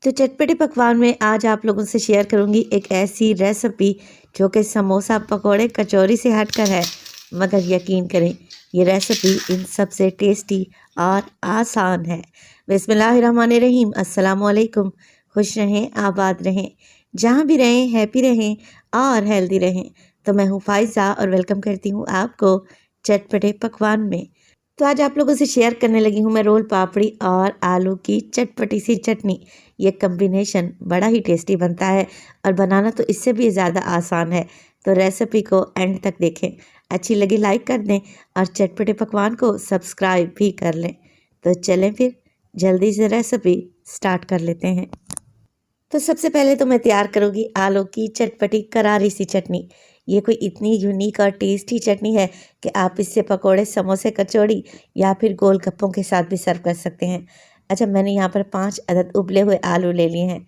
तो चटपटे पकवान में आज आप लोगों से शेयर करूंगी एक ऐसी रेसिपी जो कि समोसा पकोड़े कचौरी से हटकर है, मगर यकीन करें ये रेसिपी इन सब से टेस्टी और आसान है। बिस्मिल्लाहिर्रहमानिर्रहीम, अस्सलाम वालेकुम। खुश रहें, आबाद रहें, जहाँ भी रहें हैप्पी रहें और हेल्दी रहें। तो मैं हूँ फ़ाइज़ा और वेलकम करती हूँ आपको चटपटे पकवान में। तो आज आप लोगों से शेयर करने लगी हूँ मैं रोल पापड़ी और आलू की चटपटी सी चटनी। ये कम्बिनेशन बड़ा ही टेस्टी बनता है और बनाना तो इससे भी ज़्यादा आसान है। तो रेसिपी को एंड तक देखें, अच्छी लगी लाइक कर दें और चटपटे पकवान को सब्सक्राइब भी कर लें। तो चलें फिर जल्दी से रेसिपी स्टार्ट कर लेते हैं। तो सबसे पहले तो मैं तैयार करूँगी आलू की चटपटी करारी सी चटनी। ये कोई इतनी यूनिक और टेस्टी चटनी है कि आप इससे पकोड़े, समोसे, कचौड़ी या फिर गोलगप्पों के साथ भी सर्व कर सकते हैं। अच्छा, मैंने यहाँ पर 5 अदद उबले हुए आलू ले लिए हैं।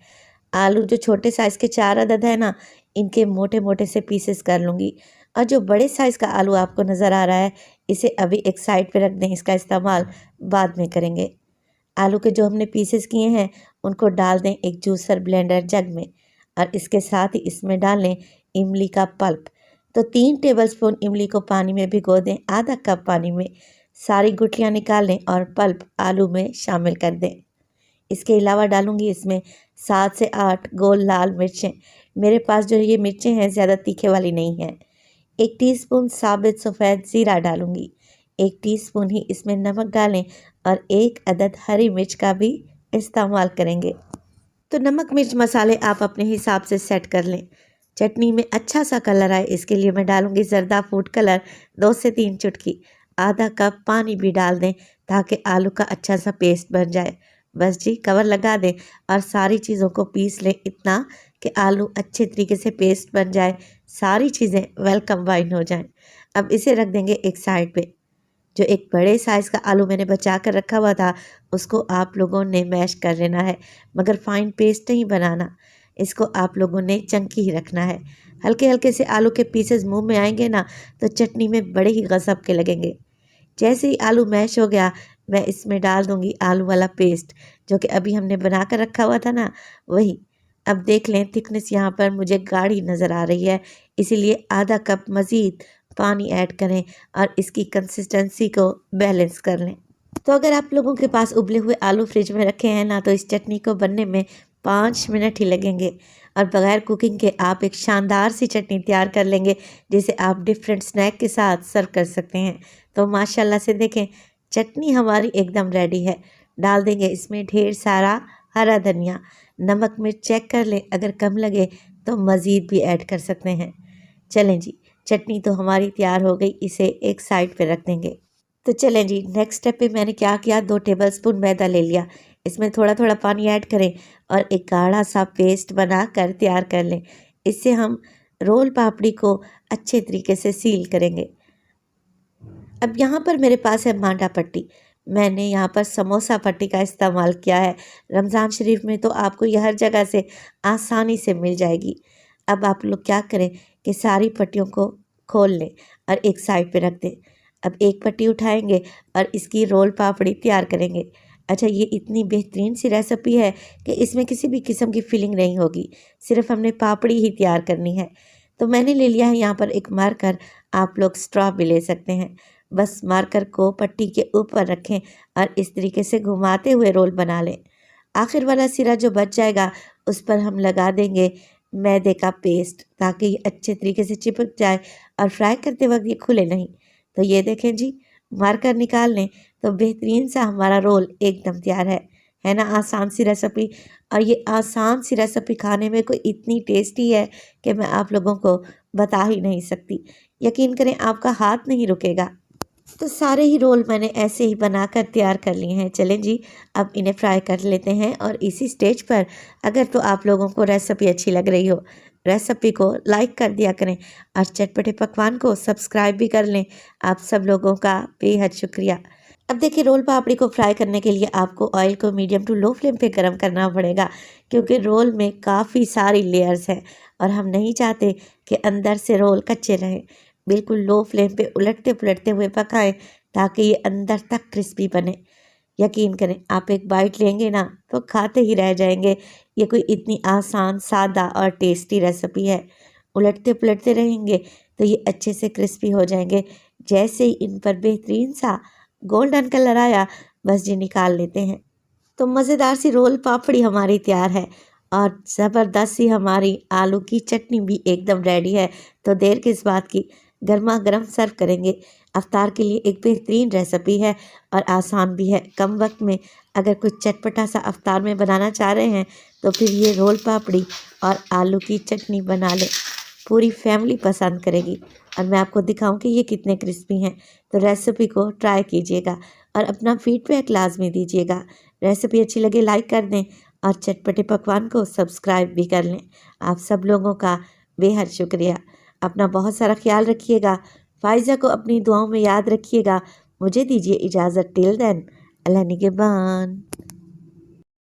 आलू जो छोटे साइज़ के 4 अदद है ना, इनके मोटे मोटे से पीसेस कर लूँगी। और जो बड़े साइज़ का आलू आपको नज़र आ रहा है, इसे अभी एक साइड पे रख दें, इसका इस्तेमाल बाद में करेंगे। आलू के जो हमने पीसेस किए हैं उनको डाल दें एक जूसर ब्लेंडर जग में और इसके साथ ही इसमें डाल लें इमली का पल्प। तो 3 टेबलस्पून इमली को पानी में भिगो दें, आधा कप पानी में। सारी गुठलियाँ निकाल लें और पल्प आलू में शामिल कर दें। इसके अलावा डालूंगी इसमें 7 से 8 गोल लाल मिर्चें। मेरे पास जो ये मिर्चें हैं ज़्यादा तीखे वाली नहीं हैं। 1 टीस्पून साबित सफ़ेद ज़ीरा डालूंगी। 1 टीस्पून ही इसमें नमक डालें और 1 अदद हरी मिर्च का भी इस्तेमाल करेंगे। तो नमक मिर्च मसाले आप अपने हिसाब से सेट कर लें। चटनी में अच्छा सा कलर आए इसके लिए मैं डालूंगी जर्दा फूड कलर 2 से 3 चुटकी। आधा कप पानी भी डाल दें ताकि आलू का अच्छा सा पेस्ट बन जाए। बस जी, कवर लगा दें और सारी चीज़ों को पीस लें इतना कि आलू अच्छे तरीके से पेस्ट बन जाए, सारी चीज़ें वेल कंबाइन हो जाएं। अब इसे रख देंगे एक साइड पे। जो एक बड़े साइज़ का आलू मैंने बचा कर रखा हुआ था उसको आप लोगों ने मैश कर लेना है, मगर फाइन पेस्ट नहीं बनाना। इसको आप लोगों ने चंकी ही रखना है। हल्के हल्के से आलू के पीसेस मुंह में आएंगे ना तो चटनी में बड़े ही गज़ब के लगेंगे। जैसे ही आलू मैश हो गया मैं इसमें डाल दूंगी आलू वाला पेस्ट जो कि अभी हमने बना कर रखा हुआ था ना, वही। अब देख लें थिकनेस यहाँ पर मुझे गाढ़ी नज़र आ रही है, इसीलिए आधा कप मज़ीद पानी ऐड करें और इसकी कंसिस्टेंसी को बैलेंस कर लें। तो अगर आप लोगों के पास उबले हुए आलू फ्रिज में रखे हैं ना तो इस चटनी को बनने में 5 मिनट ही लगेंगे और बगैर कुकिंग के आप एक शानदार सी चटनी तैयार कर लेंगे जिसे आप डिफरेंट स्नैक के साथ सर्व कर सकते हैं। तो माशाल्लाह से देखें चटनी हमारी एकदम रेडी है। डाल देंगे इसमें ढेर सारा हरा धनिया। नमक मिर्च चेक कर लें, अगर कम लगे तो मज़ीद भी ऐड कर सकते हैं। चलें जी, चटनी तो हमारी तैयार हो गई, इसे एक साइड पे रख देंगे। तो चलें जी, नेक्स्ट स्टेप पे मैंने क्या किया, 2 टेबलस्पून मैदा ले लिया। इसमें थोड़ा थोड़ा पानी ऐड करें और एक गाढ़ा सा पेस्ट बना कर तैयार कर लें। इससे हम रोल पापड़ी को अच्छे तरीके से सील करेंगे। अब यहाँ पर मेरे पास है मांडा पट्टी। मैंने यहाँ पर समोसा पट्टी का इस्तेमाल किया है। रमज़ान शरीफ में तो आपको यह हर जगह से आसानी से मिल जाएगी। अब आप लोग क्या करें कि सारी पट्टियों को खोल लें और एक साइड पे रख दें। अब एक पट्टी उठाएंगे और इसकी रोल पापड़ी तैयार करेंगे। अच्छा, ये इतनी बेहतरीन सी रेसिपी है कि इसमें किसी भी किस्म की फिलिंग नहीं होगी, सिर्फ हमने पापड़ी ही तैयार करनी है। तो मैंने ले लिया है यहाँ पर एक मार्कर, आप लोग स्ट्रॉ भी ले सकते हैं। बस मार्कर को पट्टी के ऊपर रखें और इस तरीके से घुमाते हुए रोल बना लें। आखिर वाला सिरा जो बच जाएगा उस पर हम लगा देंगे मैदे का पेस्ट ताकि ये अच्छे तरीके से चिपक जाए और फ्राई करते वक्त ये खुले नहीं। तो ये देखें जी, मार्कर निकाल लें तो बेहतरीन सा हमारा रोल एकदम तैयार है ना। आसान सी रेसिपी, और ये आसान सी रेसिपी खाने में कोई इतनी टेस्टी है कि मैं आप लोगों को बता ही नहीं सकती। यकीन करें आपका हाथ नहीं रुकेगा। तो सारे ही रोल मैंने ऐसे ही बनाकर तैयार कर लिए हैं। चलें जी, अब इन्हें फ्राई कर लेते हैं। और इसी स्टेज पर अगर तो आप लोगों को रेसिपी अच्छी लग रही हो, रेसिपी को लाइक कर दिया करें और चटपटे पकवान को सब्सक्राइब भी कर लें। आप सब लोगों का बेहद शुक्रिया। अब देखिए, रोल पापड़ी को फ्राई करने के लिए आपको ऑयल को मीडियम टू लो फ्लेम पे गर्म करना पड़ेगा, क्योंकि रोल में काफ़ी सारी लेयर्स हैं और हम नहीं चाहते कि अंदर से रोल कच्चे रहें। बिल्कुल लो फ्लेम पे उलटते पुलटते हुए पकाएं ताकि ये अंदर तक क्रिस्पी बने। यकीन करें आप एक बाइट लेंगे ना तो खाते ही रह जाएंगे। ये कोई इतनी आसान, सादा और टेस्टी रेसिपी है। उलटते पुलटते रहेंगे तो ये अच्छे से क्रिस्पी हो जाएंगे। जैसे ही इन पर बेहतरीन सा गोल्डन कलर आया, बस जी निकाल लेते हैं। तो मज़ेदार सी रोल पापड़ी हमारी तैयार है और ज़बरदस्त सी हमारी आलू की चटनी भी एकदम रेडी है। तो देर किस बात की, गर्मा गर्म सर्व करेंगे। अफ्तार के लिए एक बेहतरीन रेसिपी है और आसान भी है। कम वक्त में अगर कुछ चटपटा सा अफ्तार में बनाना चाह रहे हैं तो फिर ये रोल पापड़ी और आलू की चटनी बना लें। पूरी फैमिली पसंद करेगी और मैं आपको दिखाऊं कि ये कितने क्रिस्पी हैं। तो रेसिपी को ट्राई कीजिएगा और अपना फीडबैक लाजमी दीजिएगा। रेसिपी अच्छी लगे लाइक कर दें और चटपटे पकवान को सब्सक्राइब भी कर लें। आप सब लोगों का बेहद शुक्रिया। अपना बहुत सारा ख्याल रखिएगा। फ़ाइज़ा को अपनी दुआओं में याद रखिएगा। मुझे दीजिए इजाज़त। टिल देन, अल्लाह निगहबान।